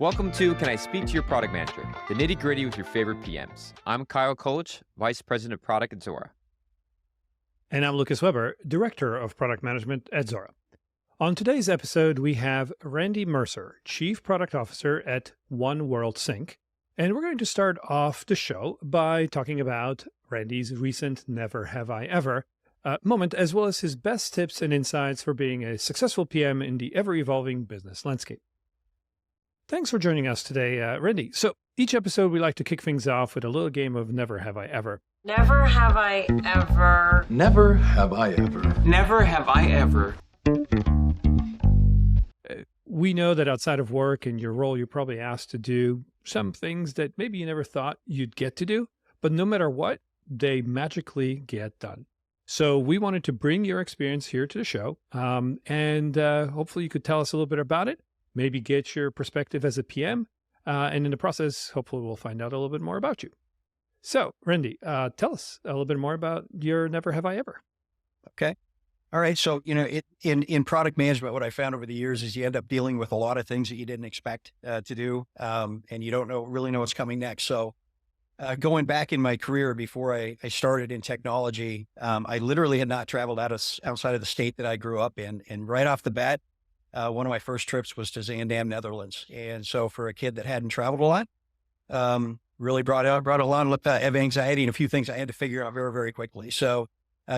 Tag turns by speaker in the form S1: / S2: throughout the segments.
S1: Welcome to Can I Speak to Your Product Manager, the nitty gritty with your favorite PMs. I'm Kyle Kolich, Vice President of Product at Zora.
S2: And I'm Lucas Weber, Director of Product Management at Zora. On today's episode, we have Randy Mercer, Chief Product Officer at One World Sync. And we're going to start off the show by talking about Randy's recent Never Have I Ever moment, as well as his best tips and insights for being a successful PM in the ever-evolving business landscape. Thanks for joining us today, Randy. So each episode, we like to kick things off with a little game of Never Have I Ever.
S3: Never have I ever.
S4: Never have I ever.
S5: Never have I ever.
S2: We know that outside of work and your role, you're probably asked to do some things that maybe you never thought you'd get to do, but no matter what, they magically get done. So we wanted to bring your experience here to the show, and hopefully you could tell us a little bit about it, maybe get your perspective as a PM, and in the process, hopefully we'll find out a little bit more about you. So, Randy, tell us a little bit more about your Never Have I Ever.
S4: Okay. All right. So, in product management, what I found over the years is you end up dealing with a lot of things that you didn't expect to do, and you don't really know what's coming next. So going back in my career before I started in technology, I literally had not traveled outside of the state that I grew up in. And right off the bat, one of my first trips was to Zaandam, Netherlands. And so for a kid that hadn't traveled a lot, really brought a lot of anxiety and a few things I had to figure out very, very quickly. So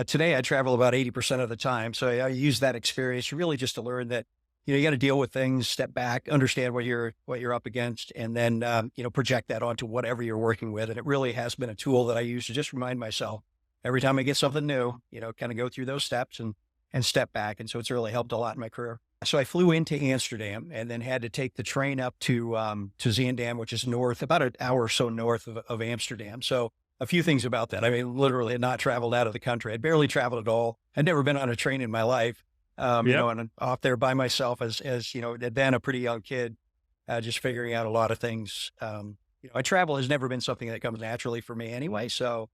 S4: today I travel about 80% of the time. So I use that experience really just to learn that, you got to deal with things, step back, understand what you're up against, and then, project that onto whatever you're working with. And it really has been a tool that I use to just remind myself every time I get something new, kind of go through those steps and step back. And so it's really helped a lot in my career. So I flew into Amsterdam and then had to take the train up to Zaandam, which is about an hour or so north of Amsterdam. So a few things about that. I mean, literally had not traveled out of the country. I'd barely traveled at all. I'd never been on a train in my life. And off there by myself as then a pretty young kid, just figuring out a lot of things. Travel has never been something that comes naturally for me anyway. So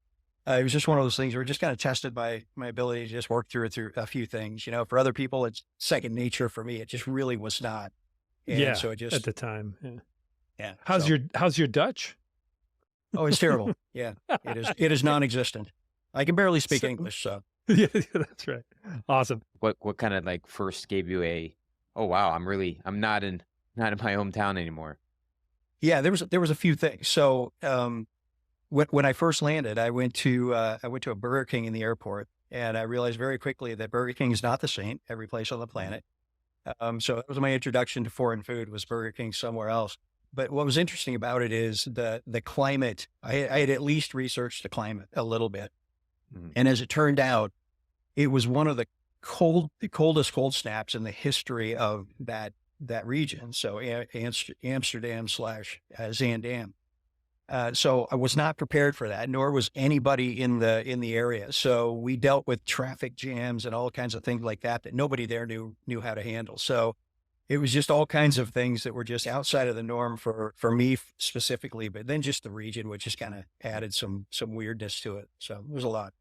S4: it was just one of those things where it just kind of tested my ability to just work through a few things. For other people, it's second nature. For me, it just really was not. And so it just
S2: at the time. Yeah.
S4: Yeah.
S2: How's your Dutch?
S4: Oh, it's terrible. Yeah, it is non-existent. I can barely speak English. So.
S2: Yeah, that's right. Awesome.
S1: What kind of first gave you oh wow, I'm not in my hometown anymore?
S4: Yeah, there was a few things. So when I first landed, I went to a Burger King in the airport, and I realized very quickly that Burger King is not the same every place on the planet. So that was my introduction to foreign food, was Burger King somewhere else. But what was interesting about it is the climate. I had at least researched the climate a little bit. And as it turned out, it was one of the coldest cold snaps in the history of that region. So Amsterdam / Zaandam. So I was not prepared for that, nor was anybody in the area. So we dealt with traffic jams and all kinds of things like that nobody there knew how to handle. So it was just all kinds of things that were just outside of the norm for me specifically, but then just the region, which just kind of added some weirdness to it. So it was a lot.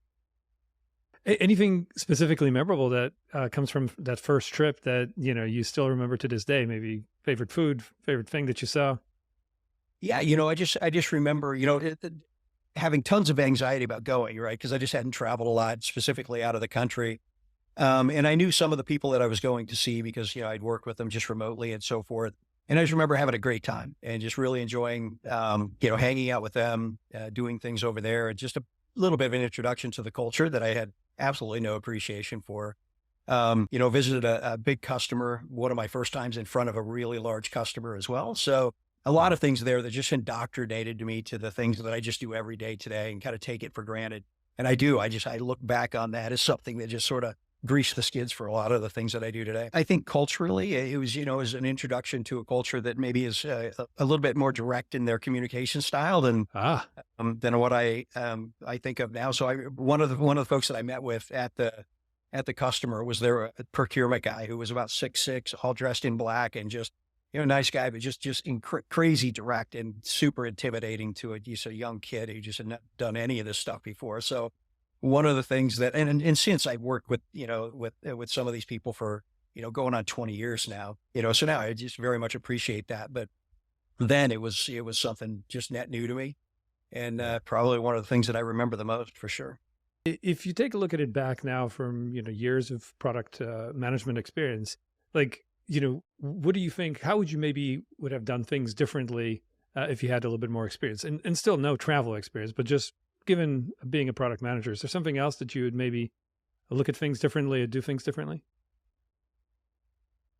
S2: Anything specifically memorable that comes from that first trip that, you still remember to this day? Maybe favorite food, favorite thing that you saw?
S4: Yeah. I just remember, having tons of anxiety about going, right? Because I just hadn't traveled a lot, specifically out of the country. And I knew some of the people that I was going to see because, I'd worked with them just remotely and so forth. And I just remember having a great time and just really enjoying, hanging out with them, doing things over there, and just a little bit of an introduction to the culture that I had absolutely no appreciation for. Visited a big customer, one of my first times in front of a really large customer as well. So a lot of things there that just indoctrinated me to the things that I just do every day today and kind of take it for granted. And I do, I look back on that as something that just sort of greased the skids for a lot of the things that I do today. I think culturally it was, as an introduction to a culture that maybe is a little bit more direct in their communication style than what I think of now. So one of the folks that I met with at the customer was a procurement guy who was about 6'6", all dressed in black, and just, nice guy, but just crazy direct and super intimidating to a young kid who just had not done any of this stuff before. So one of the things that, and since I worked with some of these people for, going on 20 years now, so now I just very much appreciate that. But then it was something just net new to me, and probably one of the things that I remember the most for sure.
S2: If you take a look at it back now from, years of product management experience, like, what do you think, how would you maybe would have done things differently if you had a little bit more experience and still no travel experience, but just given being a product manager, is there something else that you would maybe look at things differently or do things differently?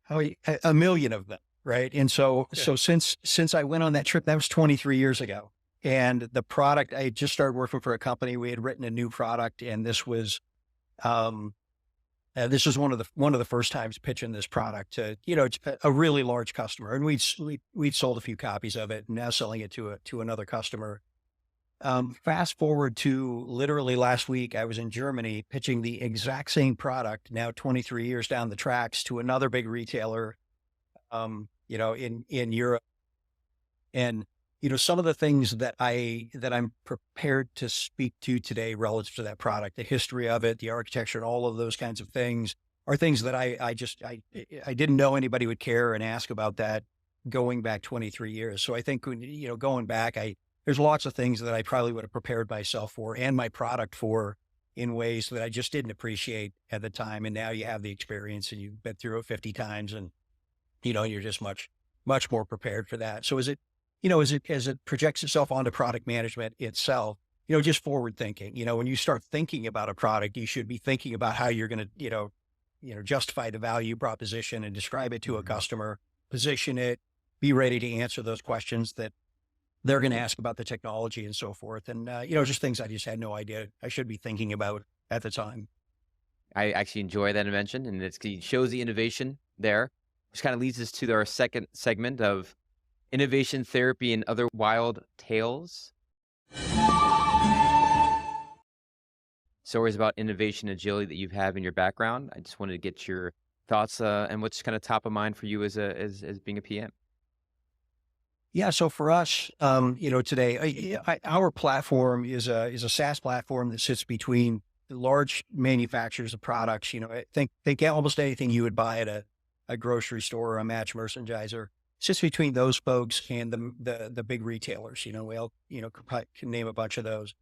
S4: Oh, a million of them, right? And so,
S2: Yeah.
S4: so since I went on that trip, that was 23 years ago, and the product I had just started working for a company. We had written a new product, and um, this was one of the first times pitching this product to a really large customer, and we'd sold a few copies of it, and now selling it to another customer. Fast forward to literally last week, I was in Germany pitching the exact same product, now 23 years down the tracks, to another big retailer, in Europe. And, some of the things that I'm prepared to speak to today relative to that product, the history of it, the architecture, and all of those kinds of things are things that I didn't know anybody would care and ask about that going back 23 years. So I think when, going back, there's lots of things that I probably would have prepared myself for and my product for in ways that I just didn't appreciate at the time. And now you have the experience and you've been through it 50 times, and, you're just much more prepared for that. So as it projects itself onto product management itself, just forward thinking, when you start thinking about a product, you should be thinking about how you're going to, justify the value proposition and describe it to a customer, position it, be ready to answer those questions that they're going to ask about the technology and so forth. And, just things I just had no idea I should be thinking about at the time.
S1: I actually enjoy that invention, and it shows the innovation there, which kind of leads us to our second segment of innovation, therapy, and other wild tales. Stories about innovation and agility that you have in your background. I just wanted to get your thoughts and what's kind of top of mind for you as being a PM.
S4: Yeah. So for us, today, our platform is a SaaS platform that sits between large manufacturers of products. I think almost anything you would buy at a grocery store or a match merchandiser sits between those folks and the big retailers. We all, can name a bunch of those.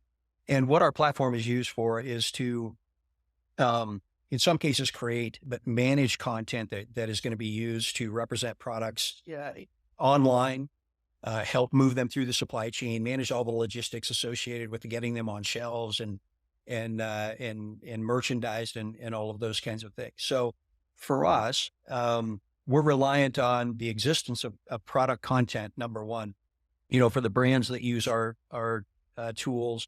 S4: And what our platform is used for is to, in some cases, create but manage content that is going to be used to represent products online. Help move them through the supply chain, manage all the logistics associated with getting them on shelves and merchandised and all of those kinds of things. So for us, we're reliant on the existence of product content. Number one, for the brands that use our tools,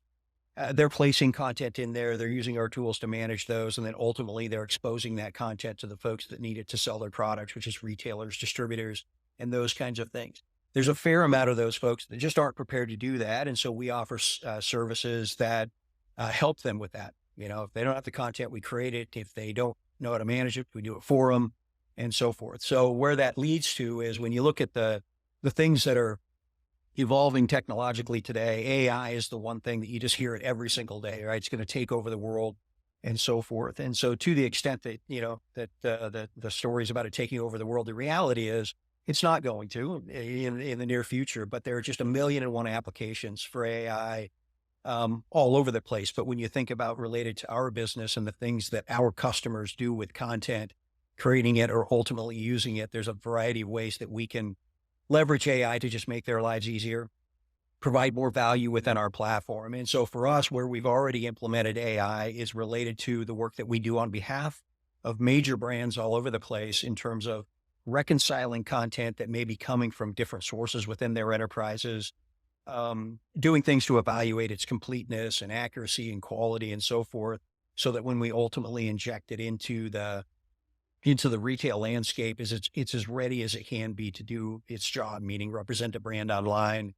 S4: they're placing content in there. They're using our tools to manage those. And then ultimately they're exposing that content to the folks that need it to sell their products, which is retailers, distributors, and those kinds of things. There's a fair amount of those folks that just aren't prepared to do that. And so we offer services that help them with that. If they don't have the content, we create it. If they don't know how to manage it, we do it for them and so forth. So where that leads to is when you look at the things that are evolving technologically today, AI is the one thing that you just hear it every single day, right? It's going to take over the world and so forth. And so to the extent that, the stories about it taking over the world, the reality is, it's not going to in the near future, but there are just 1,000,001 applications for AI all over the place. But when you think about related to our business and the things that our customers do with content, creating it or ultimately using it, there's a variety of ways that we can leverage AI to just make their lives easier, provide more value within our platform. And so for us, where we've already implemented AI is related to the work that we do on behalf of major brands all over the place in terms of reconciling content that may be coming from different sources within their enterprises, doing things to evaluate its completeness and accuracy and quality and so forth, so that when we ultimately inject it into the retail landscape, it's as ready as it can be to do its job, meaning represent a brand online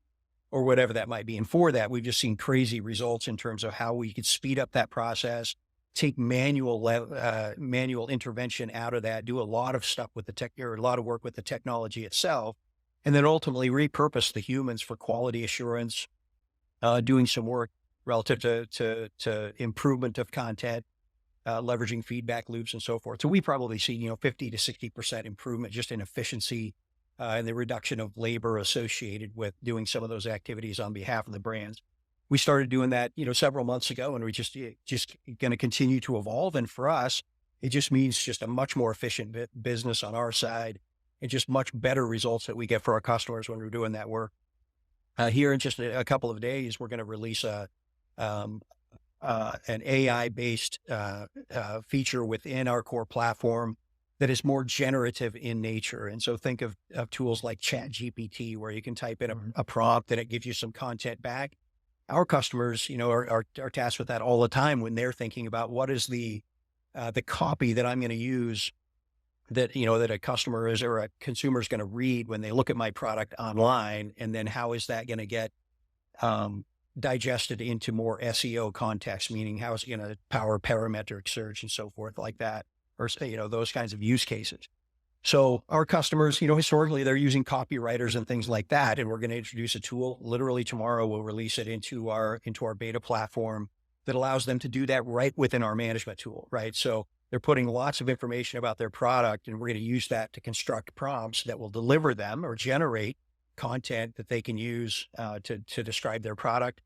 S4: or whatever that might be. And for that, we've just seen crazy results in terms of how we could speed up that process, take manual intervention out of that, do a lot of stuff with a lot of work with the technology itself, and then ultimately repurpose the humans for quality assurance, doing some work relative to improvement of content, leveraging feedback loops and so forth. So we probably see, 50 to 60% improvement just in efficiency and the reduction of labor associated with doing some of those activities on behalf of the brands. We started doing that, several months ago, and we just going to continue to evolve. And for us, it just means just a much more efficient business on our side and just much better results that we get for our customers when we're doing that work. Here in just a couple of days, we're going to release an AI-based feature within our core platform that is more generative in nature. And so think of tools like ChatGPT, where you can type in a prompt and it gives you some content back. Our customers, are tasked with that all the time when they're thinking about what is the copy that I'm going to use that a customer is or a consumer is going to read when they look at my product online, and then how is that going to get digested into more SEO context, meaning how is it going to power parametric search and so forth like that, or those kinds of use cases. So our customers, historically they're using copywriters and things like that, and we're going to introduce a tool. Literally tomorrow, we'll release it into our beta platform that allows them to do that right within our management tool, right? So they're putting lots of information about their product, and we're going to use that to construct prompts that will deliver them or generate content that they can use to describe their product.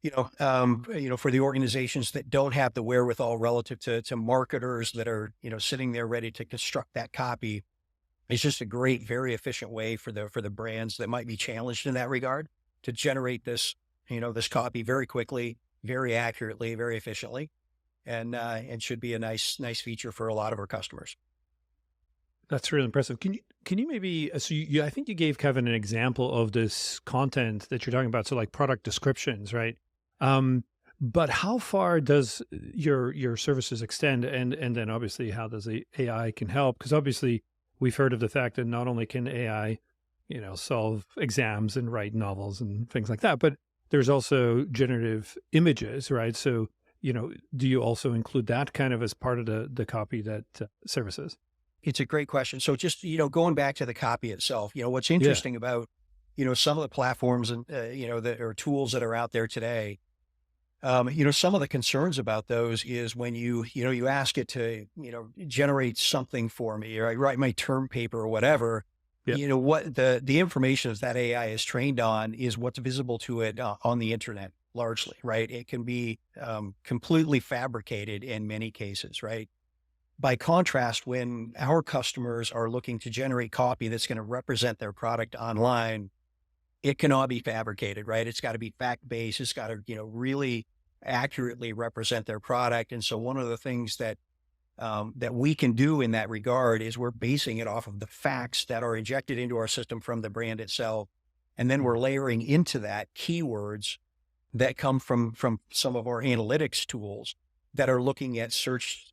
S4: For the organizations that don't have the wherewithal relative to marketers that are, sitting there ready to construct that copy, it's just a great, very efficient way for the brands that might be challenged in that regard to generate this copy very quickly, very accurately, very efficiently, and should be a nice feature for a lot of our customers.
S2: That's really impressive. Can you maybe, so I think you gave Kevin an example of this content that you're talking about. So like product descriptions, right? But how far does your services extend? And then obviously how does the AI can help? Because obviously we've heard of the fact that not only can AI, solve exams and write novels and things like that, but there's also generative images, right? So, do you also include that kind of as part of the copy that services?
S4: It's a great question. So just, going back to the copy itself, what's interesting about, some of the platforms and, that are tools that are out there today, some of the concerns about those is when you ask it to, generate something for me, or I write my term paper or whatever, what the information that AI is trained on is what's visible to it on the internet largely, right? It can be completely fabricated in many cases, right? By contrast, when our customers are looking to generate copy that's going to represent their product online, it cannot be fabricated, right? It's got to be fact-based. It's got to, really accurately represent their product. And so one of the things that we can do in that regard is we're basing it off of the facts that are injected into our system from the brand itself. And then we're layering into that keywords that come from some of our analytics tools that are looking at search,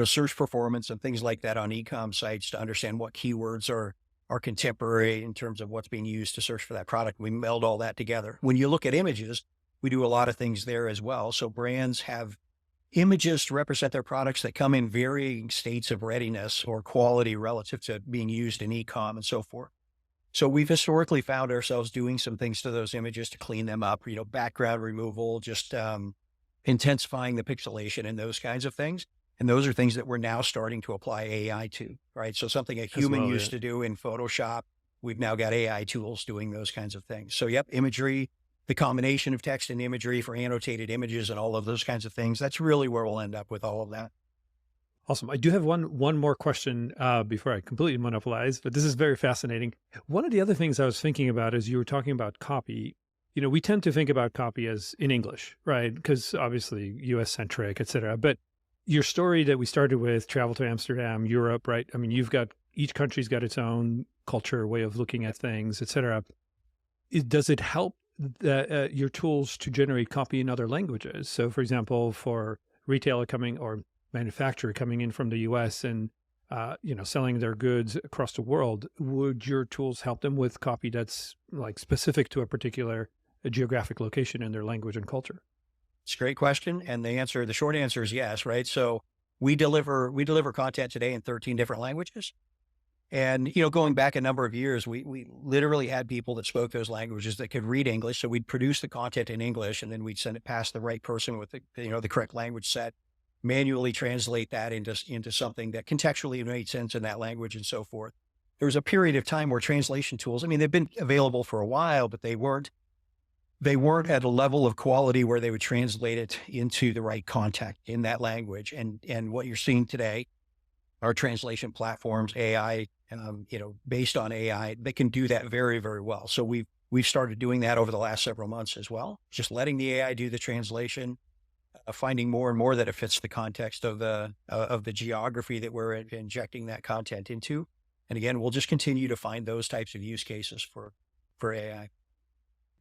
S4: search performance and things like that on e-com sites to understand what keywords are contemporary in terms of what's being used to search for that product. We meld all that together. When you look at images, we do a lot of things there as well. So brands have images to represent their products that come in varying states of readiness or quality relative to being used in e-com and so forth. So we've historically found ourselves doing some things to those images to clean them up, background removal, just intensifying the pixelation and those kinds of things. And those are things that we're now starting to apply AI to, right? So something a human used to do in Photoshop, we've now got AI tools doing those kinds of things. So yep, imagery, the combination of text and imagery for annotated images and all of those kinds of things, that's really where we'll end up with all of that.
S2: Awesome. I do have one more question before I completely monopolize, but this is very fascinating. One of the other things I was thinking about as you were talking about copy, we tend to think about copy as in English, right? Because obviously US centric, et cetera. But your story that we started with, travel to Amsterdam, Europe, right? I mean, each country's got its own culture, way of looking at things, et cetera. Does it help your tools to generate copy in other languages? So for example, for retailer or manufacturer coming in from the US and, selling their goods across the world, would your tools help them with copy that's like specific to a particular geographic location in their language and culture?
S4: It's a great question. And the short answer is yes, right? So we deliver content today in 13 different languages. And, going back a number of years, we literally had people that spoke those languages that could read English. So we'd produce the content in English and then we'd send it past the right person with the correct language set, manually translate that into something that contextually made sense in that language and so forth. there was a period of time where translation tools, I mean, they've been available for a while, but they weren't at a level of quality where they would translate it into the right context in that language. And what you're seeing today are translation platforms, AI, based on AI, they can do that very, very well. So we've started doing that over the last several months as well, just letting the AI do the translation, finding more and more that it fits the context of the geography that we're injecting that content into. And again, we'll just continue to find those types of use cases for AI.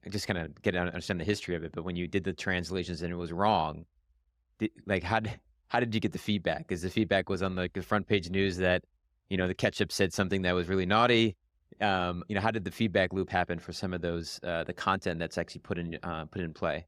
S1: I just kind of get to understand the history of it, but when you did the translations and it was wrong, how did you get the feedback? Because the feedback was on the front page news that, the ketchup said something that was really naughty. How did the feedback loop happen for some of those, the content that's actually put in play?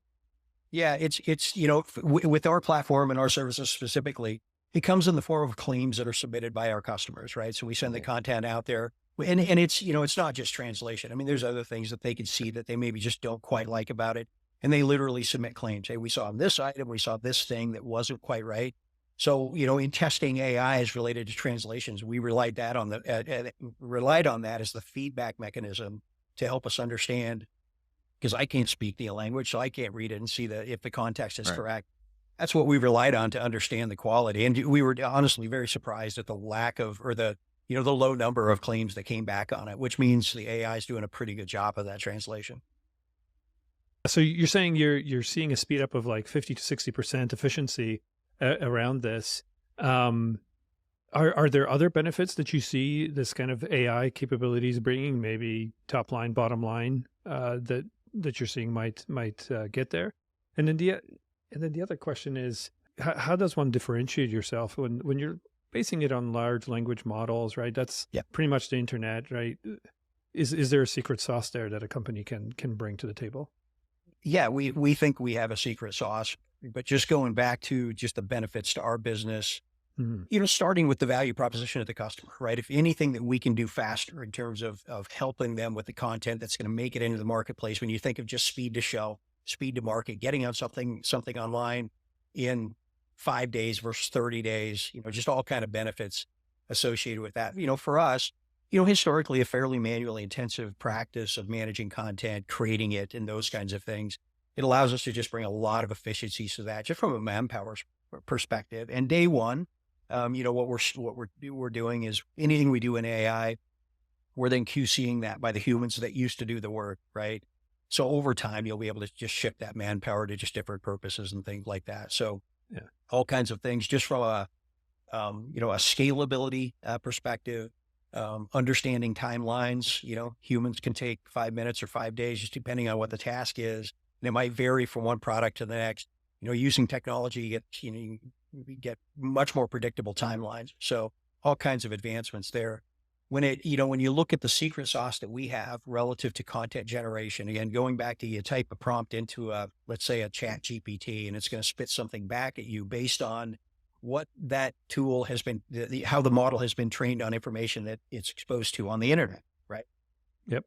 S4: Yeah, it's with our platform and our services specifically, it comes in the form of claims that are submitted by our customers, right? So we send the content out there, and it's it's not just translation. I mean, there's other things that they can see that they maybe just don't quite like about it, and they literally submit claims. Hey, we saw this item, we saw this thing that wasn't quite right. So in testing AI as related to translations, we relied on that as the feedback mechanism to help us understand, because I can't speak the language, so I can't read it and see if the context is correct. That's what we relied on to understand the quality. And we were honestly very surprised at the lack of, or the low number of claims that came back on it, which means the AI is doing a pretty good job of that translation.
S2: So you're saying you're seeing a speed up of like 50 to 60% efficiency around this. Are there other benefits that you see this kind of AI capabilities bringing, maybe top line, bottom line, that you're seeing might get there? And then the other question is, how does one differentiate yourself when you're basing it on large language models, right? That's pretty much the internet, right? Is there a secret sauce there that a company can bring to the table?
S4: Yeah, we think we have a secret sauce, but just going back to just the benefits to our business, starting with the value proposition of the customer, right? If anything that we can do faster in terms of helping them with the content that's going to make it into the marketplace, when you think of just speed to show, speed to market, getting on something online in 5 days versus 30 days, just all kind of benefits associated with that. For us, historically a fairly manually intensive practice of managing content, creating it, and those kinds of things. It allows us to just bring a lot of efficiencies to that, just from a manpower perspective. And day one, what we're doing is anything we do in AI, we're then QCing that by the humans that used to do the work, right? So over time, you'll be able to just shift that manpower to just different purposes and things like that. So all kinds of things, just from a scalability perspective, understanding timelines. Humans can take 5 minutes or 5 days, just depending on what the task is. And it might vary from one product to the next. Using technology, you get much more predictable timelines. So all kinds of advancements there. When you look at the secret sauce that we have relative to content generation, again, going back to you type a prompt into let's say a chat GPT, and it's going to spit something back at you based on what that tool has been, how the model has been trained on information that it's exposed to on the internet, right?
S2: Yep.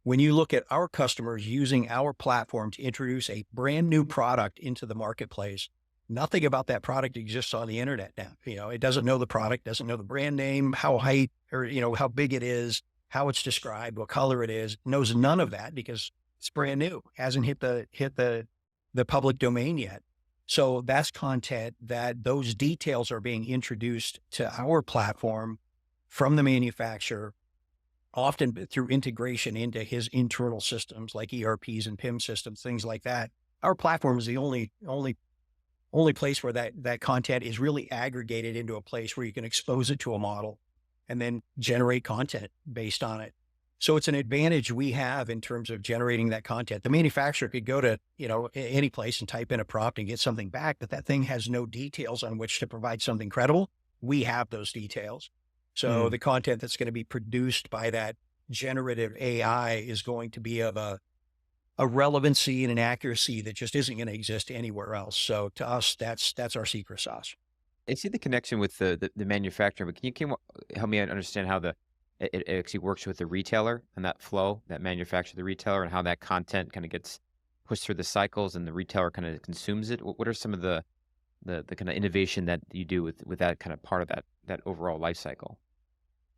S4: When you look at our customers using our platform to introduce a brand new product into the marketplace, nothing about that product exists on the internet now. It doesn't know the product, doesn't know the brand name, how height, or, how big it is, how it's described, what color it is, knows none of that because it's brand new, hasn't hit the public domain yet. So that's content that those details are being introduced to our platform from the manufacturer, often through integration into his internal systems like ERPs and PIM systems, things like that. Our platform is the only place where that content is really aggregated into a place where you can expose it to a model and then generate content based on it. So it's an advantage we have in terms of generating that content. The manufacturer could go to, any place and type in a prompt and get something back, but that thing has no details on which to provide something credible. We have those details. So the content that's going to be produced by that generative AI is going to be of a relevancy and an accuracy that just isn't going to exist anywhere else. So to us, that's our secret sauce.
S1: I see the connection with the manufacturer, but can you help me understand how it actually works with the retailer and that flow, that manufacturer, the retailer, and how that content kind of gets pushed through the cycles and the retailer kind of consumes it? What are some of the kind of innovation that you do with that kind of part of that overall life cycle?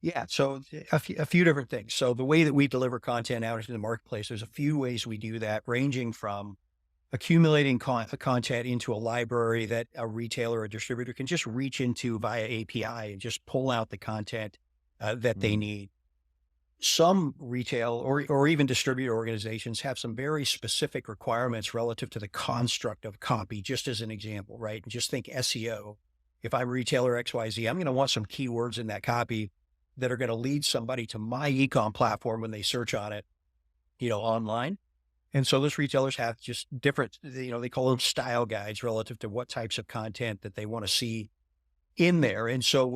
S4: Yeah. So a few different things. So the way that we deliver content out into the marketplace, there's a few ways we do that, ranging from accumulating content into a library that a retailer or distributor can just reach into via API and just pull out the content that they
S1: Mm,
S4: need. Some retail or even distributor organizations have some very specific requirements relative to the construct of copy, just as an example, right? And just think SEO. If I'm retailer XYZ, I'm going to want some keywords in that copy that are going to lead somebody to my ecom platform when they search on it, online. And so those retailers have just different, they call them style guides relative to what types of content that they want to see in there. And so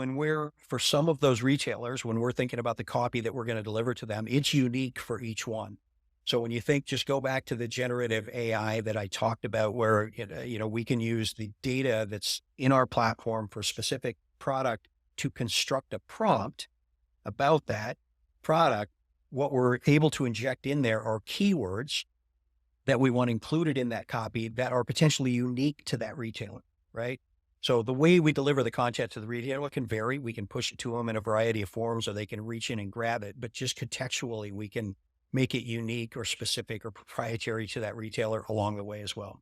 S4: for some of those retailers, when we're thinking about the copy that we're going to deliver to them, it's unique for each one. So when you think, just go back to the generative AI that I talked about, where, we can use the data that's in our platform for a specific product to construct a prompt about that product. What we're able to inject in there are keywords that we want included in that copy that are potentially unique to that retailer, right? So the way we deliver the content to the retailer can vary. We can push it to them in a variety of forms, or they can reach in and grab it. But just contextually, we can make it unique or specific or proprietary to that retailer along the way as well.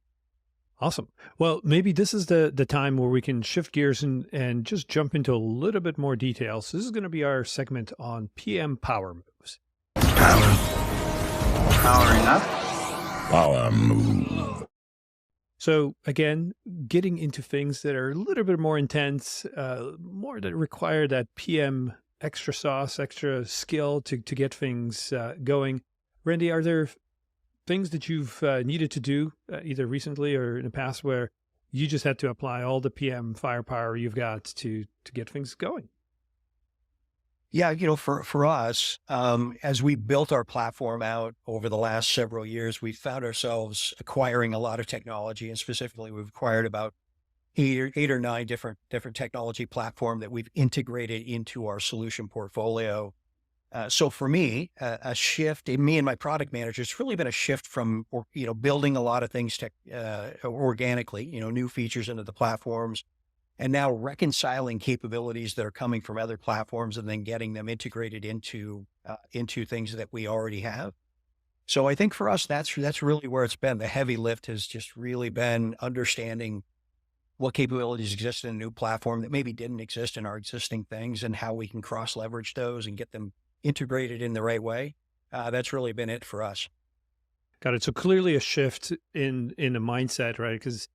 S2: Awesome. Well, maybe this is the time where we can shift gears and just jump into a little bit more detail. So this is going to be our segment on PM power moves.
S5: Powering up.
S6: Power move.
S2: So again, getting into things that are a little bit more intense, more that require that PM extra sauce, extra skill to get things going. Randy, are there things that you've needed to do either recently or in the past where you just had to apply all the PM firepower you've got to get things going?
S4: Yeah, for us, as we built our platform out over the last several years, we found ourselves acquiring a lot of technology, and specifically, we've acquired about eight or nine different technology platform that we've integrated into our solution portfolio. So for me, a shift in me and my product managers, it's really been a shift from, building a lot of things organically, new features into the platforms, and now reconciling capabilities that are coming from other platforms and then getting them integrated into things that we already have. So I think for us, that's really where it's been. The heavy lift has just really been understanding what capabilities exist in a new platform that maybe didn't exist in our existing things, and how we can cross leverage those and get them integrated in the right way. That's really been it for us.
S2: Got it. So clearly a shift in the mindset, right? Because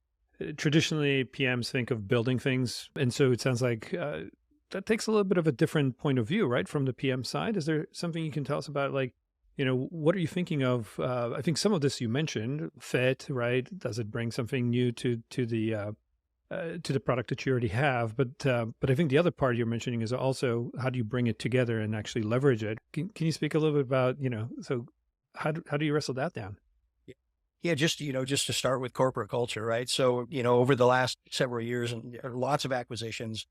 S2: traditionally PMs think of building things, and so it sounds like that takes a little bit of a different point of view, right, from the PM side. Is there something you can tell us about, like, what are you thinking of? I think some of this you mentioned, fit, right? Does it bring something new to the product that you already have? But I think the other part you're mentioning is also, how do you bring it together and actually leverage it? Can you speak a little bit about, so how do you wrestle that down?
S4: Yeah, just to start with corporate culture, right? So, over the last several years and lots of acquisitions,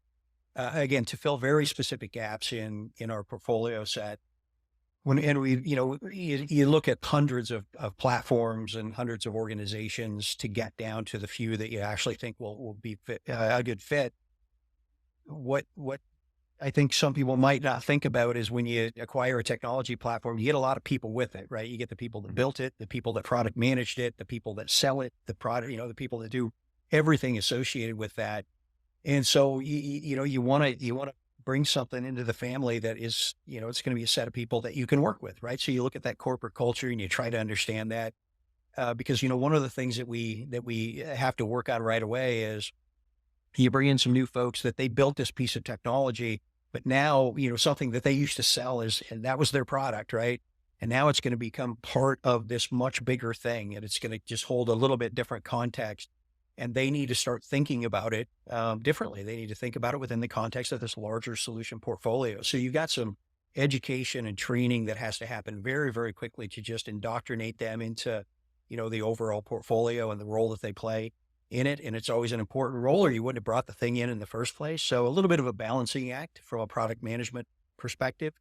S4: again, to fill very specific gaps in our portfolio set. You look at hundreds of platforms and hundreds of organizations to get down to the few that you actually think will be a good fit. What I think some people might not think about is, when you acquire a technology platform, you get a lot of people with it, right? You get the people that built it, the people that product managed it, the people that sell it, the product, the people that do everything associated with that. And so, you want to bring something into the family that is, it's going to be a set of people that you can work with, right? So you look at that corporate culture and you try to understand that, because, one of the things that we have to work on right away is, you bring in some new folks that they built this piece of technology, but now, something that they used to sell and that was their product, right? And now it's going to become part of this much bigger thing, and it's going to just hold a little bit different context. And they need to start thinking about it differently. They need to think about it within the context of this larger solution portfolio. So you've got some education and training that has to happen very, very quickly to just indoctrinate them into, the overall portfolio and the role that they play in it. And it's always an important role, or you wouldn't have brought the thing in the first place. So a little bit of a balancing act from a product management perspective.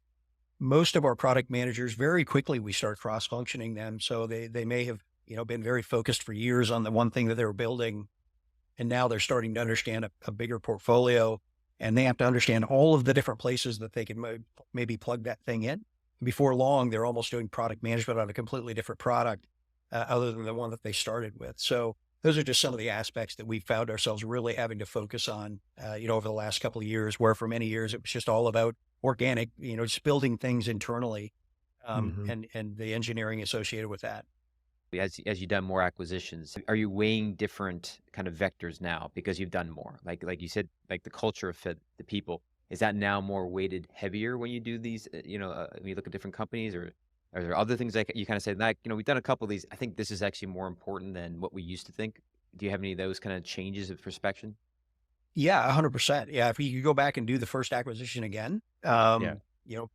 S4: Most of our product managers, very quickly, we start cross-functioning them. So they may have, been very focused for years on the one thing that they were building, and now they're starting to understand a bigger portfolio. and they have to understand all of the different places that they can maybe plug that thing in. Before long, they're almost doing product management on a completely different product, other than the one that they started with. So those are just some of the aspects that we found ourselves really having to focus on, over the last couple of years, where for many years it was just all about organic, just building things internally,
S2: Mhm.
S4: and the engineering associated with that.
S1: As you've done more acquisitions, are you weighing different kind of vectors now because you've done more? Like you said, like the culture of fit, the people, is that now more weighted heavier when you do these, when you look at different companies, or are there other things like you kind of say, like, we've done a couple of these. I think this is actually more important than what we used to think. Do you have any of those kind of changes of perspection?
S4: Yeah, 100%. Yeah, if you could go back and do the first acquisition again,
S1: Yeah.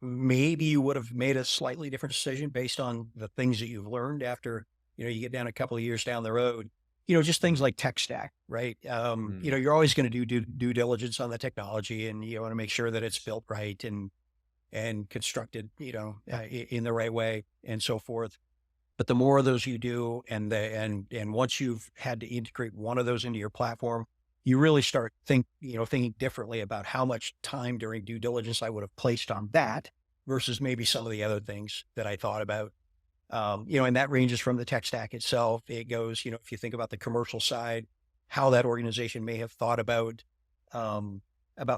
S4: maybe you would have made a slightly different decision based on the things that you've learned after, you get down a couple of years down the road. Just things
S1: Mm,
S4: like tech stack, right?
S1: mm,
S4: You're always going to do due diligence on the technology, and you want to make sure that it's built right and constructed, in the right way and so forth. But the more of those you do, and once you've had to integrate one of those into your platform, you really start thinking differently about how much time during due diligence I would have placed on that versus maybe some of the other things that I thought about. And that ranges from the tech stack itself. It goes, if you think about the commercial side, how that organization may have thought about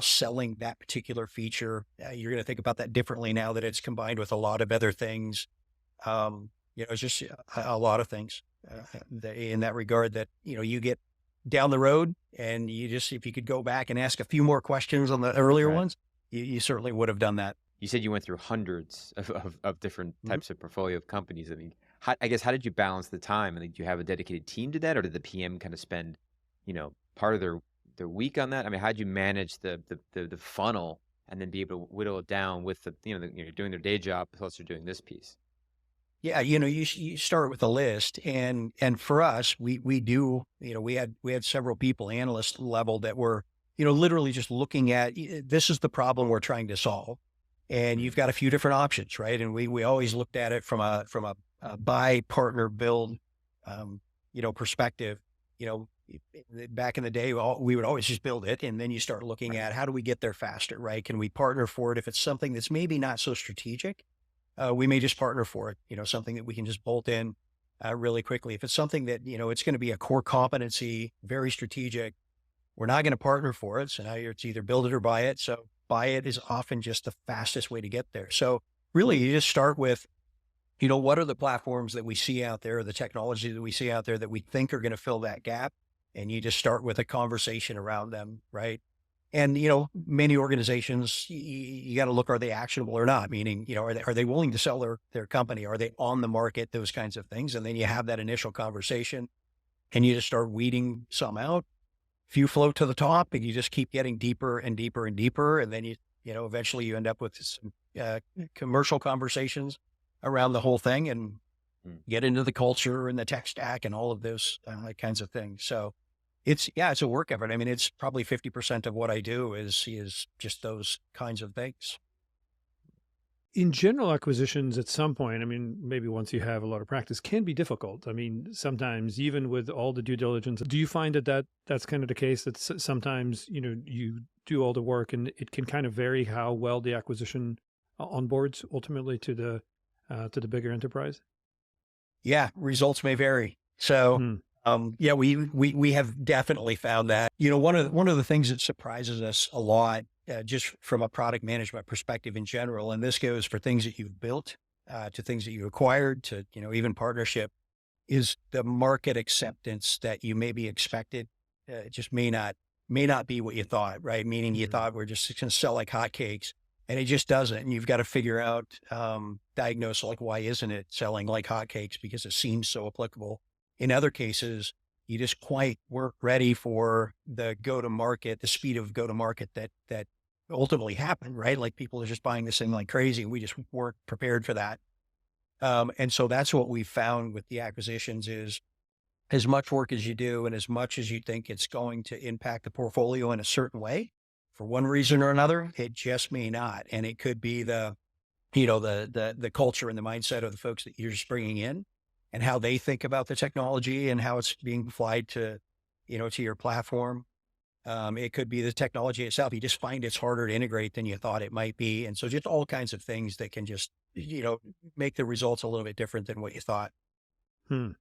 S4: selling that particular feature. You're going to think about that differently now that it's combined with a lot of other things. It's just a lot of things in that regard that, you get down the road, and if you could go back and ask a few more questions on the earlier
S1: right.
S4: ones, you certainly would have done that.
S1: You said you went through hundreds of different
S4: Mhm.
S1: types of portfolio of companies. I mean, I guess, how did you balance the time? I mean, do you have a dedicated team to that, or did the PM kind of spend, part of their week on that? I mean, how did you manage the funnel and then be able to whittle it down with you're doing their day job plus they're doing this piece?
S4: Yeah, you start with a list, and for us, we do, we had several people, analyst level, that were, literally just looking at, this is the problem we're trying to solve, and
S1: Mm,
S4: you've got a few different options, right? And we always looked at it from a buy, partner, build, perspective. Back in the day, we would always just build it, and then you start looking
S1: right.
S4: at, how do we get there faster, right? Can we partner for it if it's something that's maybe not so strategic? We may just partner for it, something that we can just bolt in really quickly. If it's something that, it's going to be a core competency, very strategic, we're not going to partner for it. So now it's either build it or buy it. So buy it is often just the fastest way to get there. So really, you just start with, what are the platforms that we see out there, the technology that we see out there that we think are going to fill that gap? And you just start with a conversation around them, right? And, many organizations, you got to look, are they actionable or not? Meaning, are they willing to sell their company? Are they on the market? Those kinds of things. And then you have that initial conversation, and you just start weeding some out. Few float to the top, and you just keep getting deeper and deeper and deeper. And then eventually you end up with some commercial conversations around the whole thing, and
S1: Mm.
S4: get into the culture and the tech stack and all of those kinds of things. So it's a work effort. I mean, it's probably 50% of what I do is just those kinds of things.
S2: In general, acquisitions at some point, I mean, maybe once you have a lot of practice, can be difficult. I mean, sometimes even with all the due diligence, do you find that's kind of the case that sometimes, you do all the work and it can kind of vary how well the acquisition onboards ultimately to the bigger enterprise?
S4: Yeah, results may vary. So,
S2: Hmm.
S4: yeah, we have definitely found that. One of the things that surprises us a lot, just from a product management perspective in general, and this goes for things that you've built, to things that you acquired, to even partnership, is the market acceptance that you maybe expected. It just may not be what you thought, right? Meaning you
S2: Mhm.
S4: thought we're just going to sell like hotcakes, and it just doesn't. And you've got to figure out, diagnose, like, why isn't it selling like hotcakes? Because it seems so applicable. In other cases, you just quite weren't ready for the go to market, the speed of go to market that ultimately happened, right? Like, people are just buying this thing like crazy, and we just weren't prepared for that. And so that's what we found with the acquisitions is, as much work as you do and as much as you think it's going to impact the portfolio in a certain way, for one reason or another, it just may not. And it could be the culture and the mindset of the folks that you're just bringing in, and how they think about the technology and how it's being applied to your platform. It could be the technology itself. You just find it's harder to integrate than you thought it might be. And so just all kinds of things that can just, make the results a little bit different than what you thought.
S2: Hmm.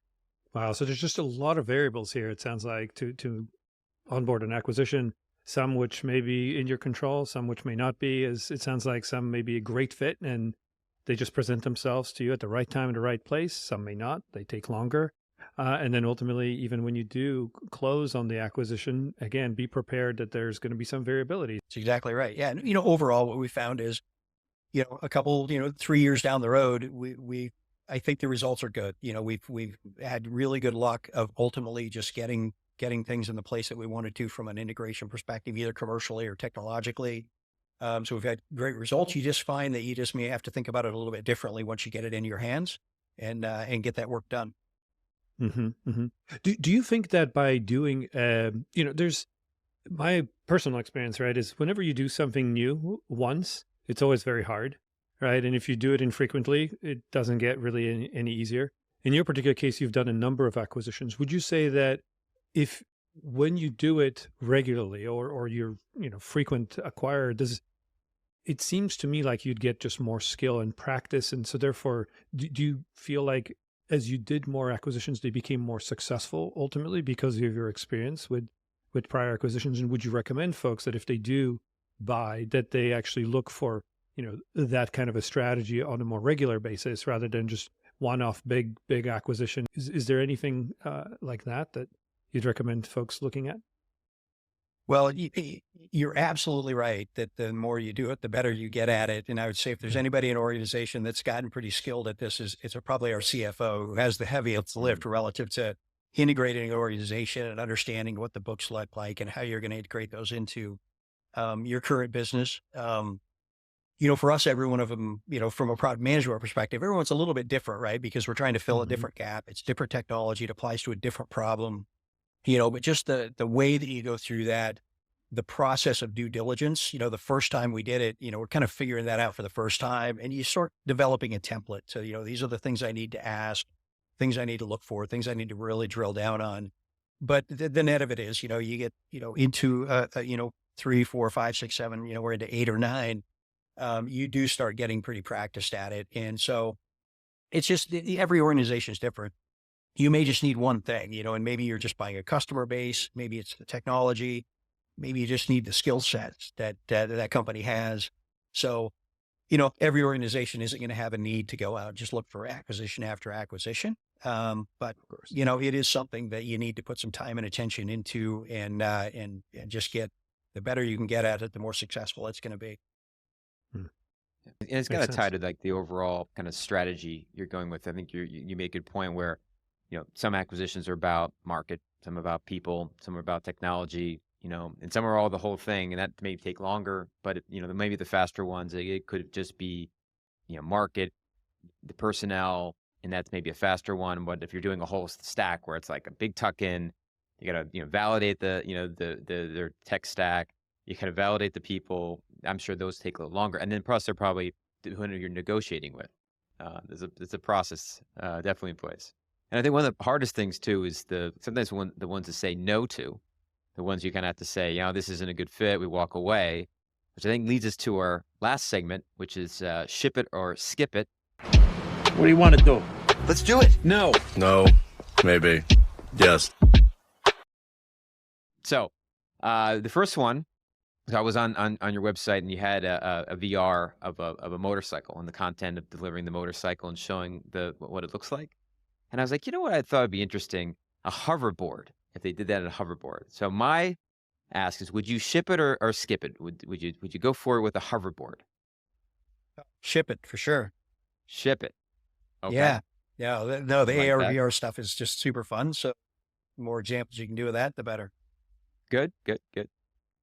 S2: Wow. So there's just a lot of variables here, it sounds like, to onboard an acquisition, some which may be in your control, some which may not be. As it sounds like some may be a great fit and they just present themselves to you at the right time in the right place. Some may not. They take longer. And then ultimately, even when you do close on the acquisition, again, be prepared that there's going to be some variability.
S4: That's exactly right. Yeah. And, overall, what we found is, a couple, 3 years down the road, I think the results are good. We've had really good luck of ultimately just getting things in the place that we wanted to from an integration perspective, either commercially or technologically. So we've had great results. You just find that you just may have to think about it a little bit differently once you get it in your hands and get that work done.
S2: Hmm. Hmm. Do you think that by doing, there's my personal experience, right, is whenever you do something new once, it's always very hard, right? And if you do it infrequently, it doesn't get really any easier. In your particular case, you've done a number of acquisitions. Would you say that if when you do it regularly or you're, frequent acquirer, it seems to me like you'd get just more skill and practice. And so therefore, do you feel like as you did more acquisitions, they became more successful ultimately because of your experience with prior acquisitions? And would you recommend folks that if they do buy, that they actually look for, that kind of a strategy on a more regular basis rather than just one-off big acquisition? Is there anything like that you'd recommend folks looking at?
S4: Well, you're absolutely right that the more you do it, the better you get at it. And I would say if there's anybody in an organization that's gotten pretty skilled at this, it's probably our CFO, who has the heaviest lift relative to integrating an organization and understanding what the books look like and how you're going to integrate those into your current business. For us, every one of them, from a product management perspective, everyone's a little bit different, right? Because we're trying to fill a different gap. It's different technology. It applies to a different problem. But just the way that you go through that, the process of due diligence, the first time we did it, we're kind of figuring that out for the first time, and you start developing a template. So, these are the things I need to ask, things I need to look for, things I need to really drill down on. But the net of it is, you get, into, 3, 4, 5, 6, 7, we're into 8 or 9. You do start getting pretty practiced at it. And so it's just every organization is different. You may just need one thing, and maybe you're just buying a customer base. Maybe it's the technology. Maybe you just need the skill sets that company has. So, every organization isn't going to have a need to go out and just look for acquisition after acquisition. But,
S2: Of course.
S4: it is something that you need to put some time and attention into and just the better you can get at it, the more successful it's going to be.
S2: Hmm.
S1: And it's kind
S2: Makes
S1: of
S2: sense.
S1: tied to like the overall kind of strategy you're going with. I think you make a good point where, some acquisitions are about market, some about people, some are about technology, and some are all the whole thing. And that may take longer, but maybe the faster ones, it could just be, market, the personnel, and that's maybe a faster one. But if you're doing a whole stack where it's like a big tuck in, you got to, validate their tech stack. You kind of validate the people. I'm sure those take a little longer. And then plus they're probably who you're negotiating with. There's a process definitely in place. And I think one of the hardest things too is sometimes the ones to say no to, the ones you kind of have to say, this isn't a good fit. We walk away, which I think leads us to our last segment, which is ship it or skip it.
S6: What do you want to do?
S4: Let's do it.
S6: No. No. Maybe. Yes.
S1: So the first one, so I was on your website and you had a VR of a motorcycle and the content of delivering the motorcycle and showing what it looks like. And I was like, what I thought would be interesting? A hoverboard, if they did that in a hoverboard. So my ask is, would you ship it or skip it? Would you go for it with a hoverboard?
S4: Ship it for sure.
S1: Ship it. Okay.
S4: Yeah. Yeah. No, the
S1: Like
S4: AR,
S1: that.
S4: VR stuff is just super fun. So the more examples you can do of that, the better.
S1: Good.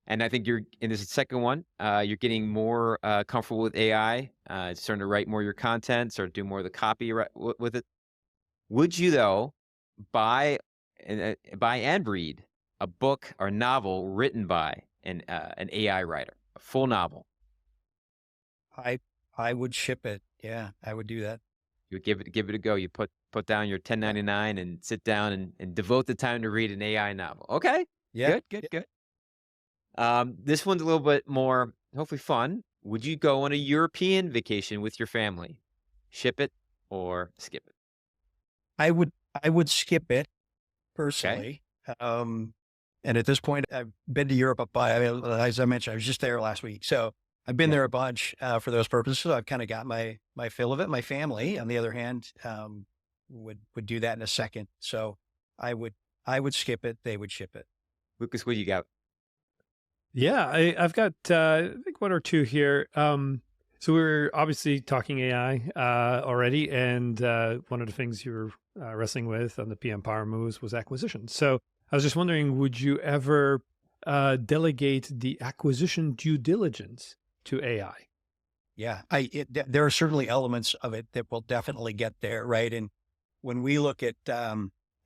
S1: And I think in this second one, you're getting more comfortable with AI. It's starting to write more of your content, start to do more of the copy with it. Would you though buy and read a book or novel written by an AI writer, a full novel?
S4: I would ship it. Yeah, I would do that.
S1: You would give it a go. You put down your 1099 and sit down and devote the time to read an AI novel. Okay.
S4: Yeah.
S1: Good. This one's a little bit more, hopefully fun. Would you go on a European vacation with your family? Ship it or skip it?
S4: I would I would skip it
S1: Okay.
S4: personally. Um, and at this point, I've been to Europe I mean, as I mentioned, I was just there last week, so I've been
S1: Yeah.
S4: there a bunch for those purposes. So I've kind of got my fill of it. My family, on the other hand, would do that in a second. So I would I would skip it. They would ship it.
S1: Lucas, what do you got?
S2: Yeah, I've got I think one or two here. So we were obviously talking AI already, and one of the things you were wrestling with on the PM Power moves was acquisition. So I was just wondering, would you ever delegate the acquisition due diligence to AI?
S4: Yeah, there are certainly elements of it that will definitely get there, right? And when we look at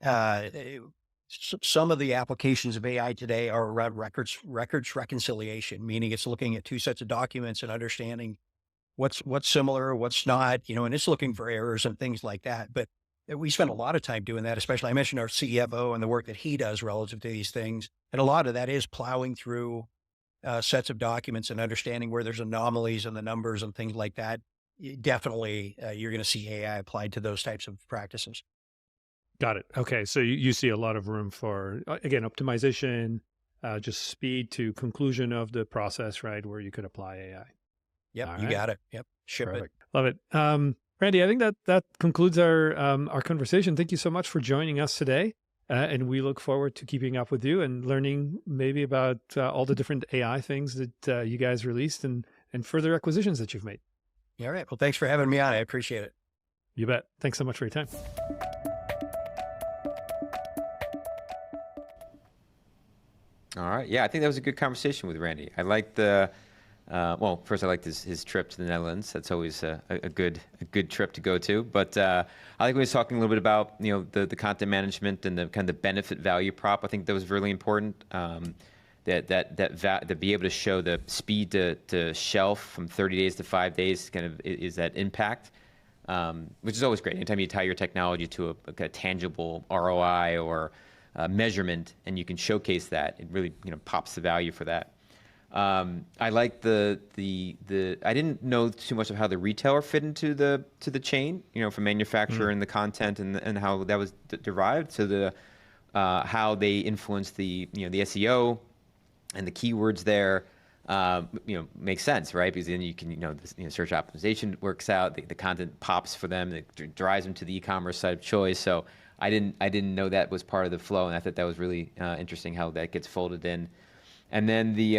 S4: some of the applications of AI today are around records reconciliation, meaning it's looking at two sets of documents and understanding what's similar, what's not, and it's looking for errors and things like that. But we spend a lot of time doing that, especially I mentioned our CFO and the work that he does relative to these things. And a lot of that is plowing through sets of documents and understanding where there's anomalies in the numbers and things like that. Definitely, you're going to see AI applied to those types of practices.
S2: Got it. Okay, so you see a lot of room for again optimization, just speed to conclusion of the process, right? Where you could apply AI.
S4: Yep,
S2: All
S4: you
S2: right.
S4: got it. Yep, ship it.
S2: Perfect. Love it. Randy, I think that concludes our conversation. Thank you so much for joining us today. And we look forward to keeping up with you and learning maybe about all the different AI things that you guys released and further acquisitions that you've made.
S4: All right. Well, thanks for having me on. I appreciate it.
S2: You bet. Thanks so much for your time.
S1: All right. Yeah, I think that was a good conversation with Randy. I liked the, well, first I liked his trip to the Netherlands. That's always a good trip to go to. But I think we was talking a little bit about the content management and the kind of the benefit value prop. I think that was really important. To be able to show the speed to shelf from 30 days to 5 days kind of is that impact, which is always great. Anytime you tie your technology to a tangible ROI or measurement, and you can showcase that, it really pops the value for that. I like the I didn't know too much of how the retailer fit into the chain, from manufacturer and the content and how that was derived to the how they influence the the SEO and the keywords there. Makes sense, right? Because then you can, search optimization works out, the content pops for them, it drives them to the e-commerce site of choice. So I didn't know that was part of the flow, and I thought that was really interesting how that gets folded in. And then the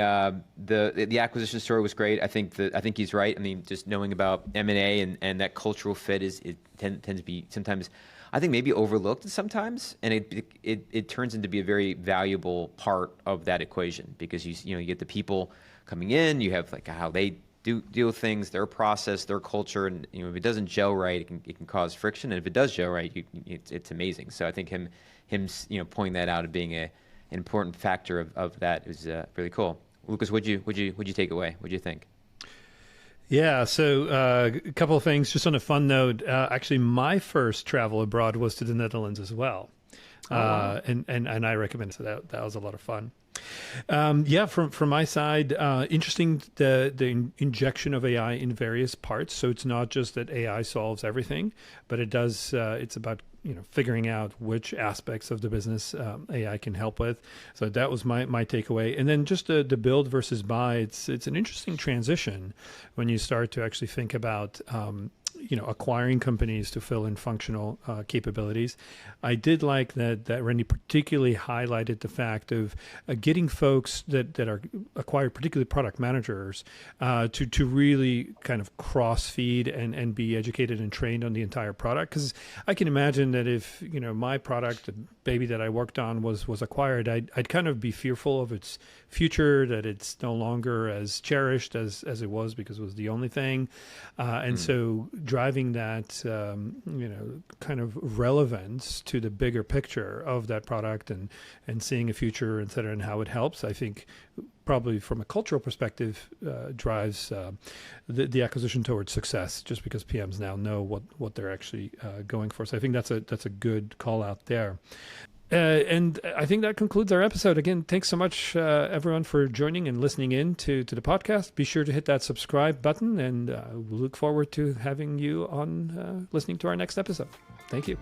S1: acquisition story was great. I think he's right. I mean, just knowing about M&A and that cultural fit tends to be sometimes, I think, maybe overlooked sometimes, and it turns into be a very valuable part of that equation, because you get the people coming in, you have like how they deal with things, their process, their culture, and if it doesn't gel right, it can cause friction, and if it does gel right, it's amazing. So I think him pointing that out and being an important factor of that is really cool. Lucas, would you take away? What'd you think?
S2: Yeah, so a couple of things. Just on a fun note, actually, my first travel abroad was to the Netherlands as well,
S1: wow.
S2: and I recommend it. So that was a lot of fun. Yeah, from my side, interesting the injection of AI in various parts. So it's not just that AI solves everything, but it does. It's about figuring out which aspects of the business AI can help with. So that was my takeaway. And then just the build versus buy. It's an interesting transition when you start to actually think about acquiring companies to fill in functional capabilities. I did like that Randy particularly highlighted the fact of getting folks that are acquired, particularly product managers, to really kind of cross feed and be educated and trained on the entire product. Because I can imagine that if my product, the baby that I worked on, was acquired, I'd kind of be fearful of its future, that it's no longer as cherished as it was because it was the only thing, and so driving that kind of relevance to the bigger picture of that product and seeing a future, et cetera, and how it helps, I think probably from a cultural perspective drives the acquisition towards success, just because PMs now know what they're actually going for. So I think that's a good call out there. And I think that concludes our episode. Again, thanks so much, everyone, for joining and listening in to the podcast. Be sure to hit that subscribe button, and we'll look forward to having you on listening to our next episode. Thank you.